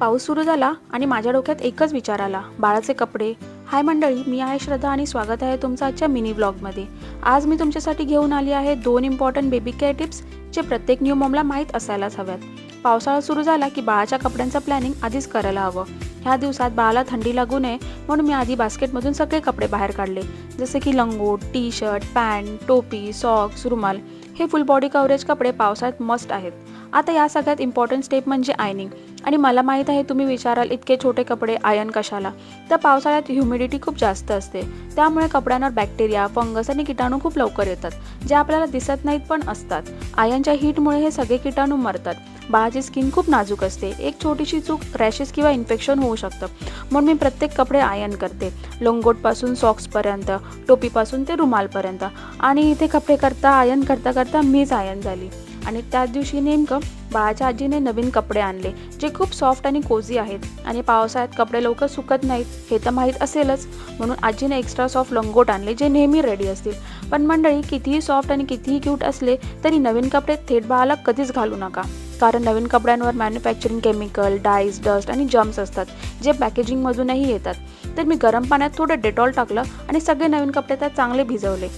पाऊस सुरू झाला आणि माझ्या डोक्यात एकच विचार आला, बाळाचे कपडे. हाय मंडळी, मी आहे श्रद्धा आणि स्वागत आहे तुमचं आजच्या मिनी व्लॉगमध्ये. आज मी तुमच्यासाठी घेऊन आली आहे 2 इम्पॉर्टंट बेबी केअर टिप्स जे प्रत्येक न्यू मॉमला माहीत असायलाच हव्यात. पावसाळा सुरू झाला की बाळाच्या कपड्यांचं प्लॅनिंग आधीच करायला हवं. ह्या दिवसात बाळाला थंडी लागू नये म्हणून मी आधी बास्केटमधून सगळे कपडे बाहेर काढले, जसे की लंगोट, टी शर्ट, पॅन्ट, टोपी, सॉक्स, रुमाल. हे फुल बॉडी कव्हरेज कपडे पावसाळ्यात मस्ट आहेत. आता या सगळ्यात इम्पॉर्टंट स्टेप म्हणजे आयनिंग. आणि मला माहीत आहे तुम्ही विचाराल, इतके छोटे कपडे आयन कशाला? तर पावसाळ्यात ह्युमिडिटी खूप जास्त असते, त्यामुळे कपड्यांवर बॅक्टेरिया, फंगस आणि किटाणू खूप लवकर येतात, जे आपल्याला दिसत नाहीत पण असतात. आयनच्या हीटमुळे हे सगळे किटाणू मरतात. बाळाची स्किन खूप नाजूक असते, एक छोटीशी चूक रॅशेस किंवा इन्फेक्शन होऊ शकतं. म्हणून मी प्रत्येक कपडे आयन करते, लंगोटपासून सॉक्सपर्यंत, टोपीपासून ते रुमालपर्यंत. आणि इथे कपडे आयन करता करता मीच आयन झाली. आणि त्याच दिवशी नेमकं बाळाच्या आजीने नवीन कपडे आणले, जे खूप सॉफ्ट आणि कोझी आहेत. आणि पावसाळ्यात कपडे लवकर सुकत नाहीत हे तर माहीत असेलच, म्हणून आजीने एक्स्ट्रा सॉफ्ट लंगोट आणले, जे नेहमी रेडी असतील. पण मंडळी, कितीही सॉफ्ट आणि कितीही क्यूट असले तरी नवीन कपडे थेट बाळाला कधीच घालू नका, कारण नवीन कपड्यांवर मॅन्युफॅक्चरिंग केमिकल, डाईज, डस्ट आणि जर्म्स असतात, जे पॅकेजिंगमधूनही येतात. तर मी गरम पाण्यात थोडं डेटॉल टाकलं आणि सगळे नवीन कपडे त्यात चांगले भिजवले.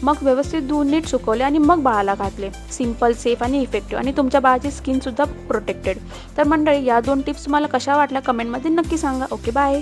मग व्यवस्थित धुवून नीट सुकवले आणि मग बाळाला घातले. सिंपल, सेफ आणि इफेक्टिव्ह, आणि तुमच्या बाळाची स्किनसुद्धा प्रोटेक्टेड. तर मंडळी, या 2 टिप्स तुम्हाला कशा वाटल्या कमेंटमध्ये नक्की सांगा. Okay, bye.